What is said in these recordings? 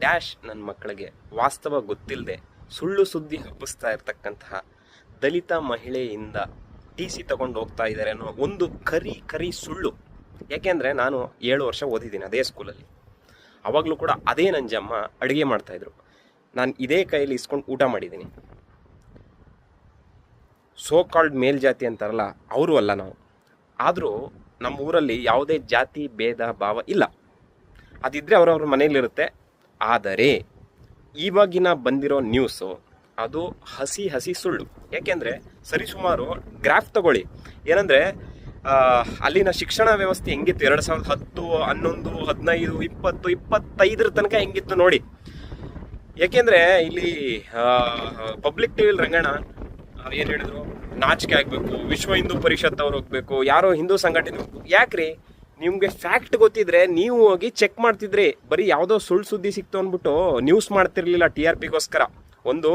Dash ನನ್ನ ಮಕ್ಕಳಿಗೆ ವಾಸ್ತವ ಗೊತ್ತಿಲ್ಲದೆ ಸುಳ್ಳು ಸುದ್ದಿ ಹಬ್ಬಿಸ್ತಾ ಇರ್ತಕ್ಕಂತಹ ದಲಿತ ಮಹಿಳೆಯಿಂದ ಟಿ ಸಿ ತಗೊಂಡು ಹೋಗ್ತಾ ಇದ್ದಾರೆ ಅನ್ನೋ ಒಂದು ಕರಿ ಸುಳ್ಳು. ಯಾಕೆಂದರೆ ನಾನು 7 ವರ್ಷ ಓದಿದ್ದೀನಿ ಅದೇ ಸ್ಕೂಲಲ್ಲಿ. ಆವಾಗಲೂ ಕೂಡ ಅದೇ ನಂಜಮ್ಮ ಅಡುಗೆ ಮಾಡ್ತಾಯಿದ್ರು. ನಾನು ಇದೇ ಕೈಯಲ್ಲಿ ಇಸ್ಕೊಂಡು ಊಟ ಮಾಡಿದ್ದೀನಿ. ಸೋ ಕಾಲ್ಡ್ ಮೇಲ್ಜಾತಿ ಅಂತಾರಲ್ಲ, ಅವರು ಅಲ್ಲ ನಾವು. ಆದರೂ ನಮ್ಮ ಊರಲ್ಲಿ ಯಾವುದೇ ಜಾತಿ ಭೇದ ಭಾವ ಇಲ್ಲ. ಅದಿದ್ದರೆ ಅವರವ್ರ ಮನೇಲಿರುತ್ತೆ. ಆದರೆ ಇವಾಗಿನ ಬಂದಿರೋ ನ್ಯೂಸು ಅದು ಹಸಿ ಸುಳ್ಳು. ಯಾಕೆಂದರೆ ಸರಿಸುಮಾರು ಗ್ರಾಫ್ ತಗೊಳ್ಳಿ. ಏನಂದರೆ ಅಲ್ಲಿನ ಶಿಕ್ಷಣ ವ್ಯವಸ್ಥೆ ಹೆಂಗಿತ್ತು 2010, 11, 15, 20, 25 ತನಕ ಹೆಂಗಿತ್ತು ನೋಡಿ. ಯಾಕೆಂದರೆ ಇಲ್ಲಿ ಪಬ್ಲಿಕ್ ಟಿವಿಲಿ ರಂಗಣ್ಣ ಏನು ಹೇಳಿದ್ರು, ನಾಚಿಕೆ ಆಗಬೇಕು, ವಿಶ್ವ ಹಿಂದೂ ಪರಿಷತ್ ಅವ್ರು ಹೋಗ್ಬೇಕು, ಯಾರೋ ಹಿಂದೂ ಸಂಘಟನೆ ಹೋಗ್ಬೇಕು. ಯಾಕ್ರಿ, ನಿಮಗೆ ಫ್ಯಾಕ್ಟ್ ಗೊತ್ತಿದ್ರೆ ನೀವು ಹೋಗಿ ಚೆಕ್ ಮಾಡ್ತಿದ್ರಿ. ಬರೀ ಯಾವುದೋ ಸುಳ್ಳು ಸುದ್ದಿ ಸಿಕ್ತು ಅಂದ್ಬಿಟ್ಟು ನ್ಯೂಸ್ ಮಾಡ್ತಿರ್ಲಿಲ್ಲ ಟಿ ಆರ್ ಪಿಗೋಸ್ಕರ. ಒಂದು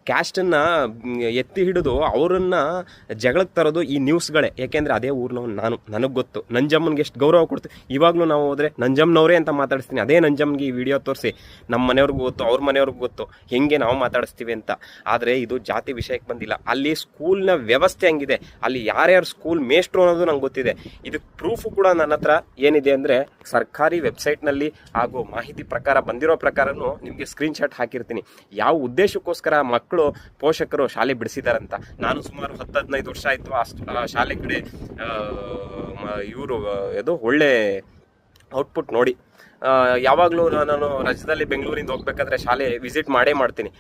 ಕ್ಯಾಸ್ಟನ್ನು ಎತ್ತಿ ಹಿಡಿದು ಅವರನ್ನು ಜಗಳಕ್ಕೆ ತರೋದು ಈ ನ್ಯೂಸ್ಗಳೇ. ಯಾಕೆಂದರೆ ಅದೇ ಊರ್ನವ್ನು ನನಗೆ ಗೊತ್ತು. ನಂಜಮ್ಮನಿಗೆ ಎಷ್ಟು ಗೌರವ ಕೊಡ್ತೀವಿ. ಇವಾಗಲೂ ನಾವು ಹೋದರೆ ನಂಜಮ್ಮನವರೇ ಅಂತ ಮಾತಾಡಿಸ್ತೀನಿ. ಅದೇ ನಂಜಮ್ಮನಿಗೆ ಈ ವಿಡಿಯೋ ತೋರಿಸಿ ನಮ್ಮ ಮನೆಯವ್ರಿಗೂ ಗೊತ್ತು, ಅವ್ರ ಮನೆಯವ್ರಿಗೂ ಗೊತ್ತು ಹೆಂಗೆ ನಾವು ಮಾತಾಡಿಸ್ತೀವಿ ಅಂತ. ಆದರೆ ಇದು ಜಾತಿ ವಿಷಯಕ್ಕೆ ಬಂದಿಲ್ಲ. ಅಲ್ಲಿ ಸ್ಕೂಲ್ನ ವ್ಯವಸ್ಥೆ ಹಂಗಿದೆ, ಅಲ್ಲಿ ಯಾರ್ಯಾರು ಸ್ಕೂಲ್ ಮೇಸ್ಟ್ರು ಅನ್ನೋದು ನಂಗೆ ಗೊತ್ತಿದೆ. ಇದಕ್ಕೆ ಪ್ರೂಫು ಕೂಡ ನನ್ನ ಹತ್ರ ಏನಿದೆ ಅಂದರೆ ಸರ್ಕಾರಿ ವೆಬ್ಸೈಟ್ನಲ್ಲಿ ಹಾಗೂ ಮಾಹಿತಿ ಪ್ರಕಾರ ಬಂದಿರೋ ಪ್ರಕಾರನೂ ನಿಮಗೆ ಸ್ಕ್ರೀನ್ಶಾಟ್ ಹಾಕಿರ್ತೀನಿ. ಯಾವ ಉದ್ದೇಶಕ್ಕೋಸ್ಕರ ಮಕ್ಕಳು ಪೋಷಕರು ಶಾಲೆ ಬಿಡಿಸಿದಾರಂತ. ನಾನು ಸುಮಾರು 10-15 ವರ್ಷ ಆಯಿತು ಆ ಶಾಲೆ ಕಡೆ ಇವರು ಇದು ಒಳ್ಳೆ ಔಟ್ಪುಟ್ ನೋಡಿ. ಯಾವಾಗಲೂ ನಾನು ರಜದಲ್ಲಿ ಬೆಂಗಳೂರಿಂದ ಹೋಗ್ಬೇಕಾದ್ರೆ ಶಾಲೆ ವಿಸಿಟ್ ಮಾಡೇ ಮಾಡ್ತೀನಿ.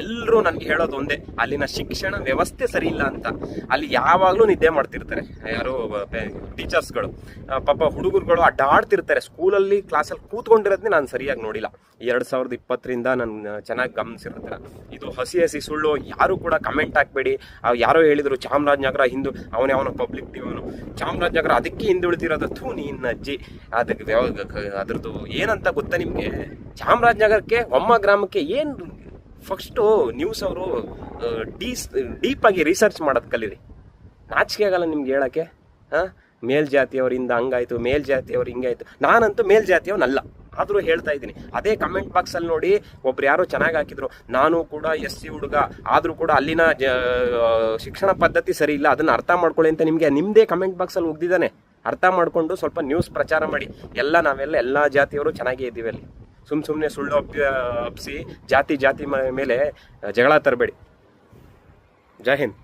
ಎಲ್ಲರೂ ನನಗೆ ಹೇಳೋದು ಒಂದೇ, ಅಲ್ಲಿನ ಶಿಕ್ಷಣ ವ್ಯವಸ್ಥೆ ಸರಿ ಇಲ್ಲ ಅಂತ. ಅಲ್ಲಿ ಯಾವಾಗಲೂ ನಿದ್ದೆ ಮಾಡ್ತಿರ್ತಾರೆ ಯಾರೋ ಟೀಚರ್ಸ್ಗಳು. ಪಾಪ ಹುಡುಗರುಗಳು ಅಡ್ಡಾಡ್ತಿರ್ತಾರೆ ಸ್ಕೂಲಲ್ಲಿ, ಕ್ಲಾಸಲ್ಲಿ ಕೂತ್ಕೊಂಡಿರೋದನ್ನೇ ನಾನು ಸರಿಯಾಗಿ ನೋಡಿಲ್ಲ. 2020ರಿಂದ ನಾನು ಚೆನ್ನಾಗಿ ಗಮನಿಸಿರ್ತಾರೆ. ಇದು ಹಸಿ ಸುಳ್ಳು. ಯಾರು ಕೂಡ ಕಮೆಂಟ್ ಹಾಕಬೇಡಿ. ಯಾರೋ ಹೇಳಿದರು ಚಾಮರಾಜನಗರ ಹಿಂದೂ, ಅವನ ಪಬ್ಲಿಕ್ ಟಿವಿ ಅವನು ಚಾಮರಾಜನಗರ ಅದಕ್ಕೆ ಹಿಂದುಳಿತಿರೋದು. ನೀನು ಅಜ್ಜಿ ಅದಕ್ಕೆ ಅದ್ರದ್ದು ಏನಂತ ಗೊತ್ತಾ ನಿಮಗೆ? ಚಾಮರಾಜನಗರಕ್ಕೆ ಒಮ್ಮ ಗ್ರಾಮಕ್ಕೆ ಏನು ಫಸ್ಟು ನ್ಯೂಸ್ ಅವರು ಡೀಪಾಗಿ ರಿಸರ್ಚ್ ಮಾಡೋದು ಕಲೀರಿ. ನಾಚಿಕೆ ಆಗಲ್ಲ ನಿಮ್ಗೆ ಹೇಳೋಕ್ಕೆ. ಮೇಲ್ಜಾತಿಯವರಿಂದ ಹಂಗಾಯ್ತು, ಮೇಲ್ಜಾತಿಯವ್ರು ಹಿಂಗಾಯ್ತು. ನಾನಂತೂ ಮೇಲ್ಜಾತಿಯವನಲ್ಲ, ಆದರೂ ಹೇಳ್ತಾ ಇದ್ದೀನಿ. ಅದೇ ಕಮೆಂಟ್ ಬಾಕ್ಸಲ್ಲಿ ನೋಡಿ ಒಬ್ರು ಯಾರೋ ಚೆನ್ನಾಗಿ ಹಾಕಿದ್ರು, ನಾನು ಕೂಡ SC ಹುಡುಗ, ಆದರೂ ಕೂಡ ಅಲ್ಲಿನ ಶಿಕ್ಷಣ ಪದ್ಧತಿ ಸರಿ ಇಲ್ಲ, ಅದನ್ನು ಅರ್ಥ ಮಾಡ್ಕೊಳ್ಳಿ ಅಂತ ನಿಮ್ಮದೇ ಕಮೆಂಟ್ ಬಾಕ್ಸಲ್ಲಿ ಹೋಗ್ದಿದ್ದಾನೆ. ಅರ್ಥ ಮಾಡಿಕೊಂಡು ಸ್ವಲ್ಪ ನ್ಯೂಸ್ ಪ್ರಚಾರ ಮಾಡಿ. ಎಲ್ಲ ಜಾತಿಯವರು ಚೆನ್ನಾಗೇ ಇದ್ದೀವಿ ಅಲ್ಲಿ. ಸುಮ್ಮನೆ ಸುಳ್ಳು ಹಬ್ಬಿಸಿ ಜಾತಿ ಮೇಲೆ ಜಗಳ ತರಬೇಡಿ. ಜೈ ಹಿಂದ್.